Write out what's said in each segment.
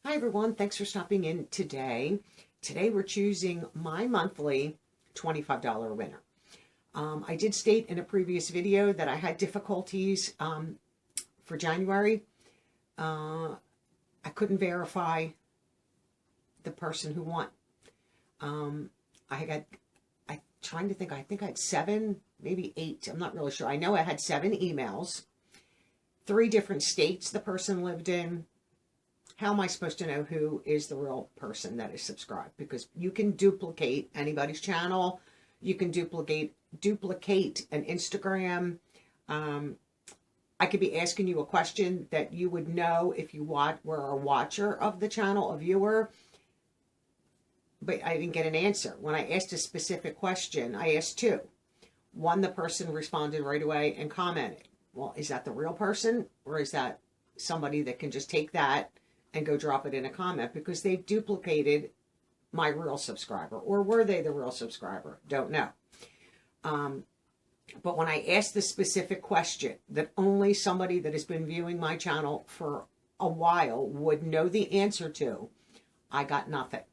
Hi everyone, thanks for stopping in today. Today we're choosing my monthly $25 winner. I did state in a previous video that I had difficulties for January. I couldn't verify the person who won. I'm trying to think, I think I had 7, maybe 8, I'm not really sure. I know I had 7 emails, 3 different states the person lived in. How am I supposed to know who is the real person that is subscribed? Because you can duplicate anybody's channel. You can duplicate an Instagram. I could be asking you a question that you would know if you were a watcher of the channel, a viewer, but I didn't get an answer. When I asked a specific question, I asked 2. One, the person responded right away and commented. Well, is that the real person, or is that somebody that can just take that and go drop it in a comment because they've duplicated my real subscriber? Or were they the real subscriber? Don't know. But when I asked the specific question that only somebody that has been viewing my channel for a while would know the answer to, I got nothing.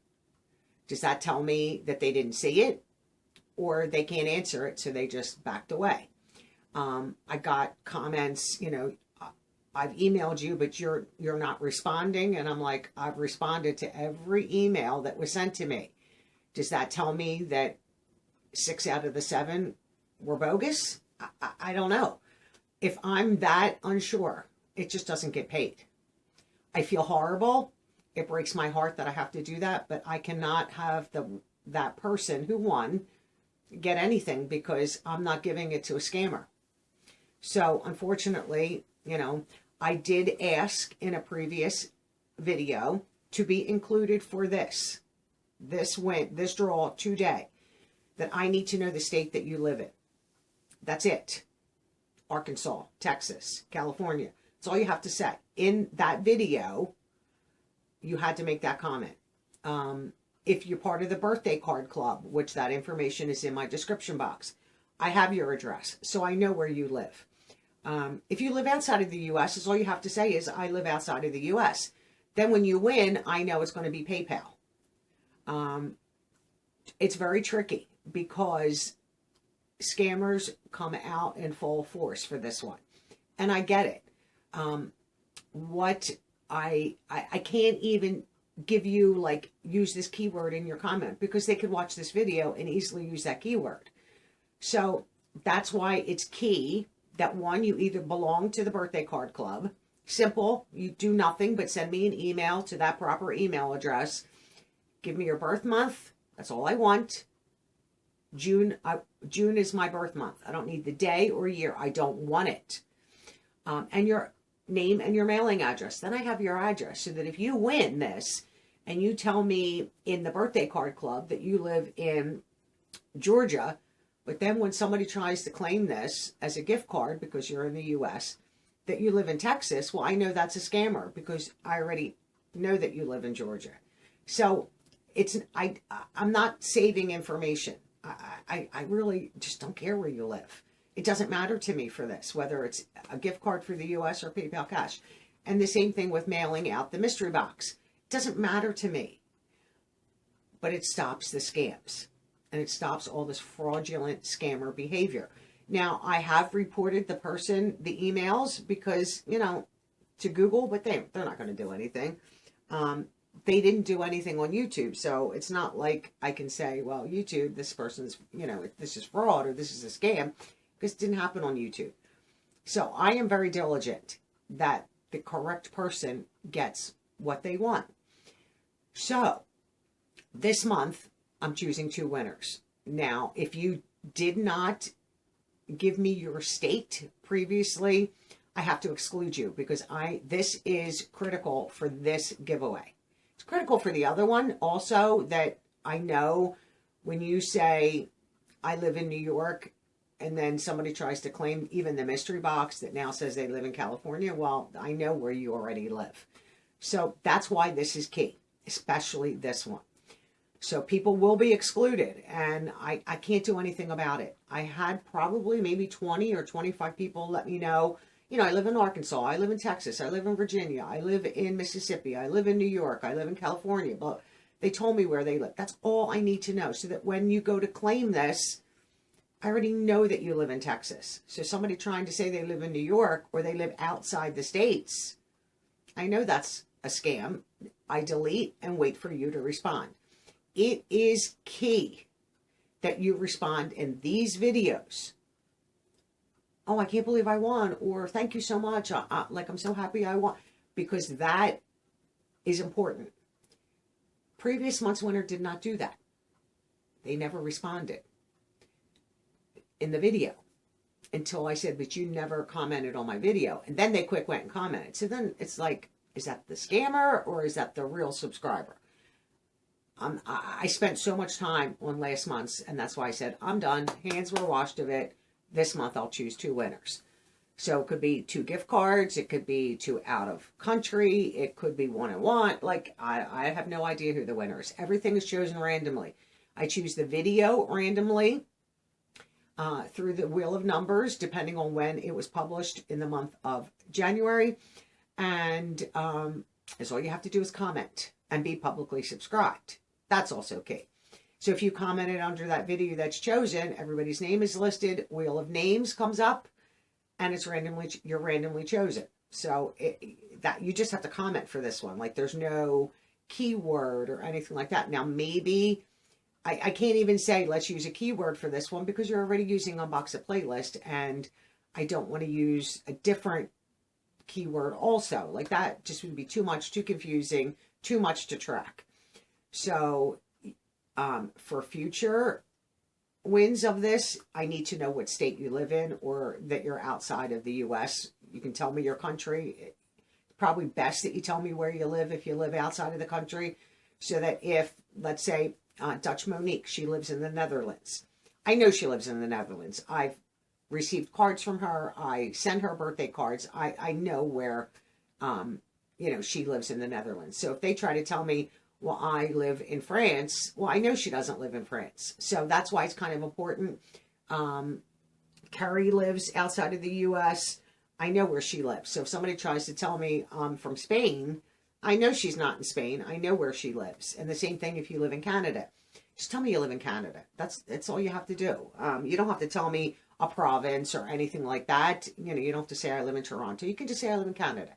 Does that tell me that they didn't see it, or they can't answer it, so they just backed away? I got comments, you know, I've emailed you, but you're not responding. And I'm like, I've responded to every email that was sent to me. Does that tell me that 6 out of the 7 were bogus? I don't know. If I'm that unsure, it just doesn't get paid. I feel horrible. It breaks my heart that I have to do that, but I cannot have that person who won get anything because I'm not giving it to a scammer. So unfortunately, you know, I did ask in a previous video to be included for this draw today, that I need to know the state that you live in. That's it. Arkansas, Texas, California. That's all you have to say. In that video, you had to make that comment. If you're part of the birthday card club, which that information is in my description box, I have your address, so I know where you live. If you live outside of the U.S., all you have to say is, I live outside of the U.S. Then when you win, I know it's going to be PayPal. It's very tricky because scammers come out in full force for this one. And I get it. I can't even give you, like, use this keyword in your comment because they could watch this video and easily use that keyword. So that's why it's key that, 1, you either belong to the birthday card club. Simple. You do nothing but send me an email to that proper email address. Give me your birth month. That's all I want. June is my birth month. I don't need the day or year. I don't want it. And your name and your mailing address. Then I have your address, so that if you win this and you tell me in the birthday card club that you live in Georgia, but then when somebody tries to claim this as a gift card because you're in the U.S., that you live in Texas, well, I know that's a scammer because I already know that you live in Georgia. So I'm not saving information. I really just don't care where you live. It doesn't matter to me for this, whether it's a gift card for the U.S. or PayPal cash. And the same thing with mailing out the mystery box. It doesn't matter to me, but it stops the scams. And it stops all this fraudulent scammer behavior. Now, I have reported the person, the emails, because, you know, to Google, but they're not going to do anything. They didn't do anything on YouTube, so it's not like I can say, well, YouTube, this person's, you know, this is fraud or this is a scam, because it didn't happen on YouTube. So I am very diligent that the correct person gets what they want. So this month, I'm choosing 2 winners. Now, if you did not give me your state previously, I have to exclude you because this is critical for this giveaway. It's critical for the other one also, that I know when you say, I live in New York, and then somebody tries to claim even the mystery box that now says they live in California, well, I know where you already live. So that's why this is key, especially this one. So people will be excluded, and I can't do anything about it. I had probably maybe 20 or 25 people let me know You know, I live in Arkansas, I live in Texas, I live in Virginia, I live in Mississippi, I live in New York, I live in California, but they told me where they live. That's all I need to know, so that when you go to claim this, I already know that you live in Texas. So somebody trying to say they live in New York or they live outside the states, I know that's a scam. I delete and wait for you to respond. It is key that you respond in these videos. Oh, I can't believe I won, or thank you so much. Like, I'm so happy I won, because that is important. Previous month's winner did not do that. They never responded in the video until I said, but you never commented on my video. And then they quick went and commented. So then it's like, is that the scammer or is that the real subscriber? I spent so much time on last month's, and that's why I said, I'm done. Hands were washed of it. This month I'll choose 2 winners. So it could be 2 gift cards. It could be 2 out of country. It could be 1 and 1. Like, I have no idea who the winner is. Everything is chosen randomly. I choose the video randomly through the wheel of numbers, depending on when it was published in the month of January. And that's all you have to do is comment and be publicly subscribed. That's also key. So if you commented under that video that's chosen, everybody's name is listed, wheel of names comes up, and it's randomly, you're randomly chosen. So that you just have to comment for this one. Like, there's no keyword or anything like that. Now, maybe I can't even say let's use a keyword for this one, because you're already using Unbox a Playlist, and I don't want to use a different keyword also. Like, that just would be too much, too confusing, too much to track. So for future wins of this, I need to know what state you live in, or that you're outside of the U.S. You can tell me your country. It's probably best that you tell me where you live if you live outside of the country, so that if, let's say, Dutch Monique, she lives in the Netherlands. I know she lives in the Netherlands. I've received cards from her. I send her birthday cards. I know where, you know, she lives in the Netherlands. So if they try to tell me, well, I live in France, well, I know she doesn't live in France. So that's why it's kind of important. Carrie lives outside of the U.S. I know where she lives. So if somebody tries to tell me I'm from Spain, I know she's not in Spain. I know where she lives. And the same thing if you live in Canada. Just tell me you live in Canada. That's all you have to do. You don't have to tell me a province or anything like that. You know, you don't have to say I live in Toronto. You can just say I live in Canada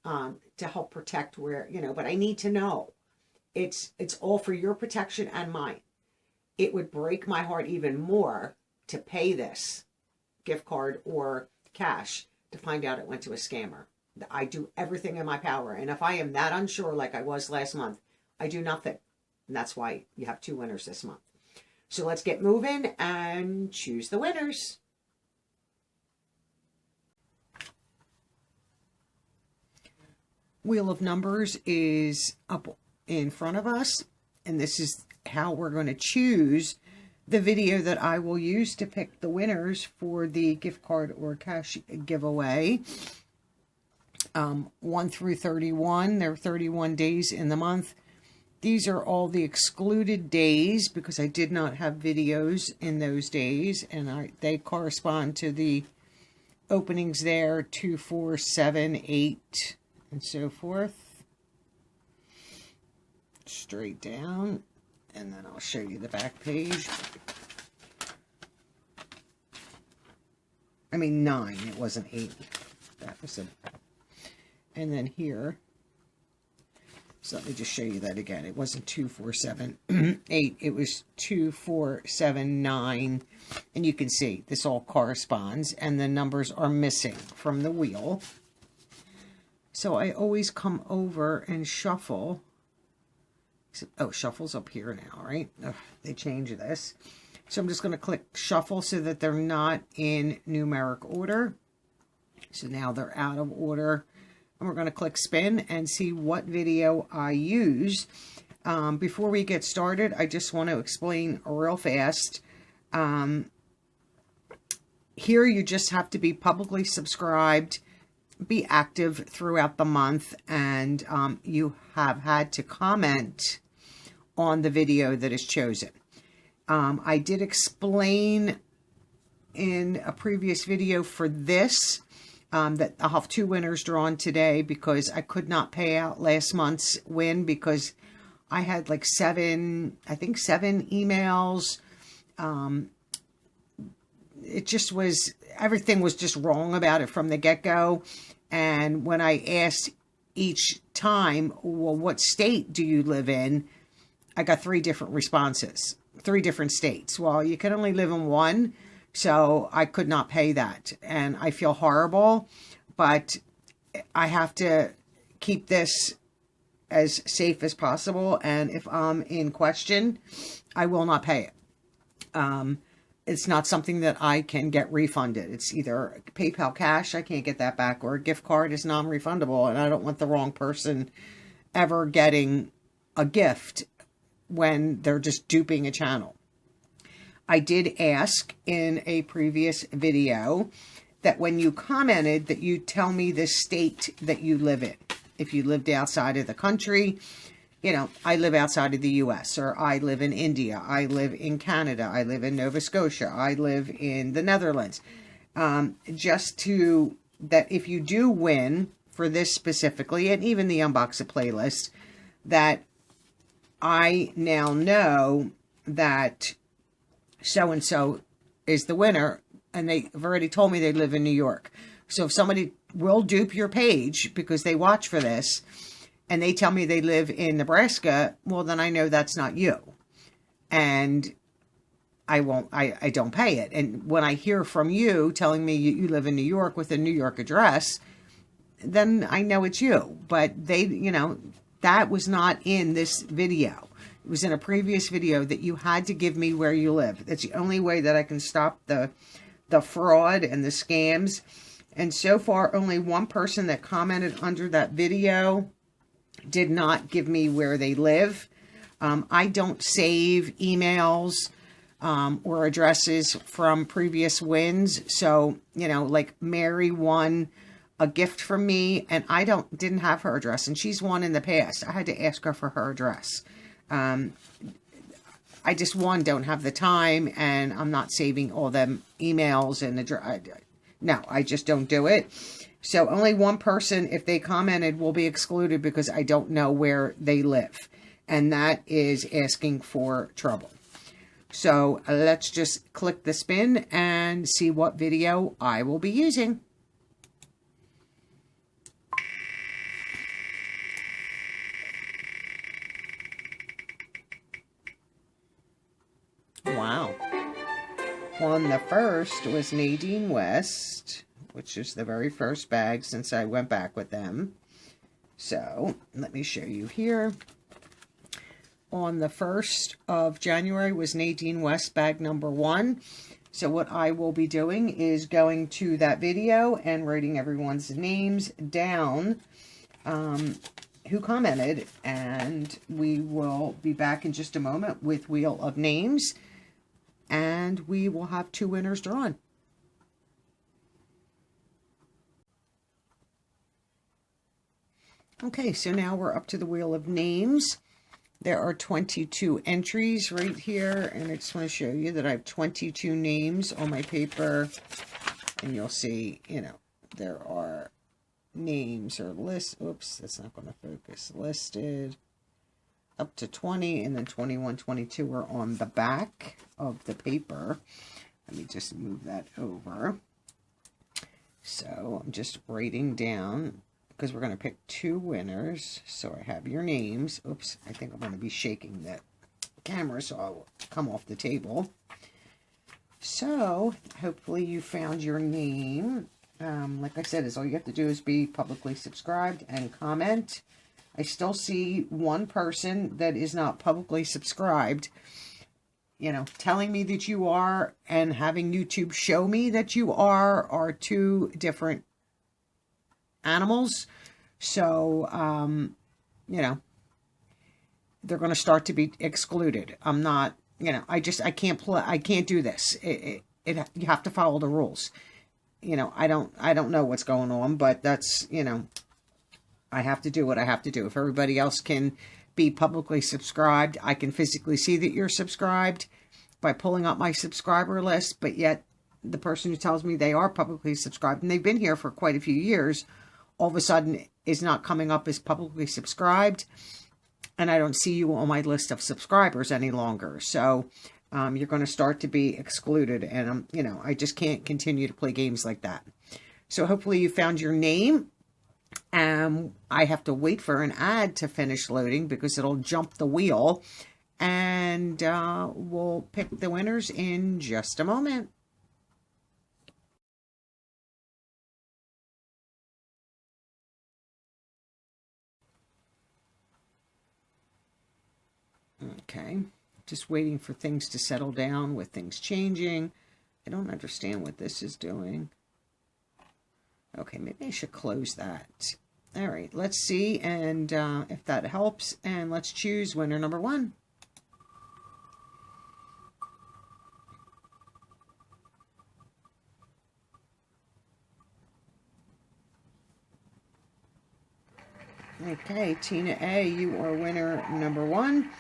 to help protect where, you know, but I need to know. It's all for your protection and mine. It would break my heart even more to pay this gift card or cash to find out it went to a scammer. I do everything in my power. And if I am that unsure, like I was last month, I do nothing. And that's why you have 2 winners this month. So let's get moving and choose the winners. Wheel of numbers is up in front of us, and this is how we're going to choose the video that I will use to pick the winners for the gift card or cash giveaway. 1 through 31, there are 31 days in the month. These are all the excluded days because I did not have videos in those days, and they correspond to the openings there, 2, 4, 7, 8, and so forth. Straight down, and then I'll show you the back page. I mean 9, it wasn't 8. That was it. And then here, so let me just show you that again. It wasn't 2, 4, 7, 8. It was 2, 4, 7, 9. And you can see this all corresponds, and the numbers are missing from the wheel. So I always come over and shuffle. Oh, shuffle's up here now, right? Ugh, they changed this. So I'm just going to click shuffle so that they're not in numeric order. So now they're out of order. And we're going to click spin and see what video I use. Before we get started, I just want to explain real fast. Here you just have to be publicly subscribed, be active throughout the month, and you have had to comment on the video that is chosen. I did explain in a previous video for this that I'll have 2 winners drawn today because I could not pay out last month's win because I had like 7 emails. It just was, everything was just wrong about it from the get-go. And when I asked each time, well, what state do you live in? I got 3 different responses, 3 different states. Well, you can only live in one, so I could not pay that. And I feel horrible, but I have to keep this as safe as possible. And if I'm in question, I will not pay it. It's not something that I can get refunded. It's either PayPal cash, I can't get that back, or a gift card is non-refundable. And I don't want the wrong person ever getting a gift when they're just duping a channel. I did ask in a previous video that when you commented that you tell me the state that you live in. If you lived outside of the country, you know, I live outside of the U.S., or I live in India, I live in Canada, I live in Nova Scotia, I live in the Netherlands. Just to, that if you do win for this specifically, and even the Unbox It playlist, that I now know that so-and-so is the winner, and they've already told me they live in New York. So if somebody will dupe your page because they watch for this, and they tell me they live in Nebraska, well, then I know that's not you. And I don't pay it. And when I hear from you telling me you live in New York with a New York address, then I know it's you. But they, you know, that was not in this video. It was in a previous video that you had to give me where you live. That's the only way that I can stop the fraud and the scams. And so far, only one person that commented under that video did not give me where they live. I don't save emails or addresses from previous wins. So, you know, like Mary won a gift from me and I didn't have her address, and she's won in the past. I had to ask her for her address. I just, don't have the time, and I'm not saving all them emails and address. No, I just don't do it. So only one person, if they commented, will be excluded because I don't know where they live. And that is asking for trouble. So let's just click the spin and see what video I will be using. Wow. On the first was Nadine West, which is the very first bag since I went back with them. So let me show you here. On the 1st of January was Nadine West bag number 1. So what I will be doing is going to that video and writing everyone's names down who commented. And we will be back in just a moment with Wheel of Names. And we will have 2 winners drawn. Okay, so now we're up to the Wheel of Names. There are 22 entries right here, and I just want to show you that I have 22 names on my paper. And you'll see, you know, there are names or lists. Oops, that's not going to focus. Listed up to 20, and then 21, 22 are on the back of the paper. Let me just move that over. So I'm just writing down, because we're going to pick 2 winners. So I have your names. Oops, I think I'm going to be shaking the camera, so I'll come off the table. So hopefully you found your name. Like I said, all you have to do is be publicly subscribed and comment. I still see one person that is not publicly subscribed, you know, telling me that you are and having YouTube show me that you are 2 different animals. So, you know, they're going to start to be excluded. I'm not, you know, I can't do this. You have to follow the rules. You know, I don't know what's going on, but that's, you know, I have to do what I have to do. If everybody else can be publicly subscribed, I can physically see that you're subscribed by pulling up my subscriber list, but yet the person who tells me they are publicly subscribed and they've been here for quite a few years, all of a sudden is not coming up as publicly subscribed. And I don't see you on my list of subscribers any longer. So you're going to start to be excluded. And, you know, I just can't continue to play games like that. So hopefully you found your name. I have to wait for an ad to finish loading because it'll jump the wheel. And we'll pick the winners in just a moment. Okay, just waiting for things to settle down with things changing. I don't understand what this is doing. Okay, maybe I should close that. All right, let's see, and if that helps, and let's choose winner number 1. Okay, Tina A., you are winner number 1.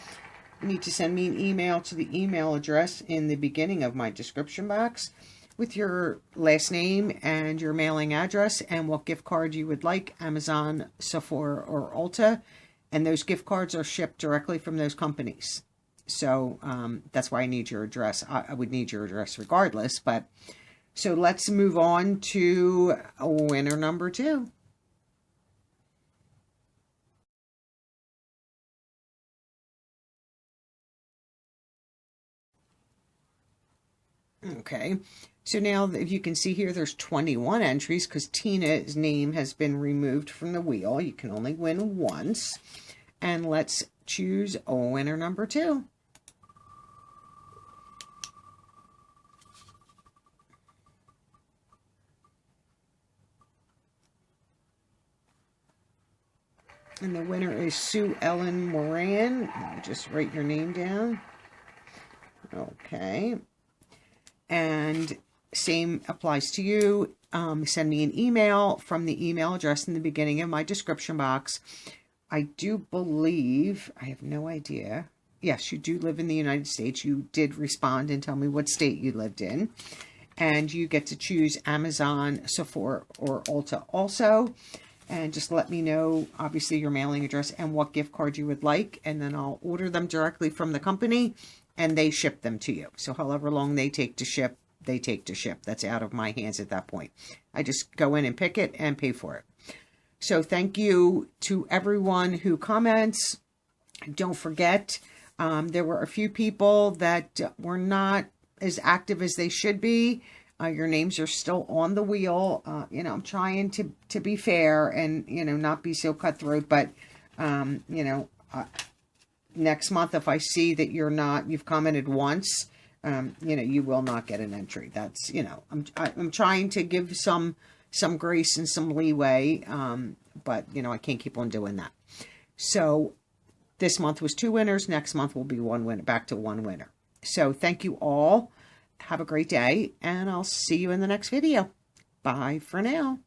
You need to send me an email to the email address in the beginning of my description box with your last name and your mailing address and what gift card you would like, Amazon, Sephora, or Ulta. And those gift cards are shipped directly from those companies. So that's why I need your address. I would need your address regardless. But so let's move on to winner number 2. Okay, so now if you can see here, there's 21 entries because Tina's name has been removed from the wheel. You can only win once. And let's choose winner number 2. And the winner is Sue Ellen Moran. Let me just write your name down. Okay. And same applies to you. Send me an email from the email address in the beginning of my description box. I do believe, I have no idea. Yes, you do live in the United States. You did respond and tell me what state you lived in. And you get to choose Amazon, Sephora, or Ulta also. And just let me know, obviously, your mailing address and what gift card you would like. And then I'll order them directly from the company. And they ship them to you. So however long they take to ship, they take to ship. That's out of my hands at that point. I just go in and pick it and pay for it. So thank you to everyone who comments. Don't forget, there were a few people that were not as active as they should be. Your names are still on the wheel. You know, I'm trying to be fair and, you know, not be so cutthroat. But, you know, next month, if I see that you've commented once, you know, you will not get an entry. That's, you know, I'm trying to give some grace and some leeway, but, you know, I can't keep on doing that. So this month was 2 winners. Next month will be 1 winner, back to 1 winner. So thank you all. Have a great day, and I'll see you in the next video. Bye for now.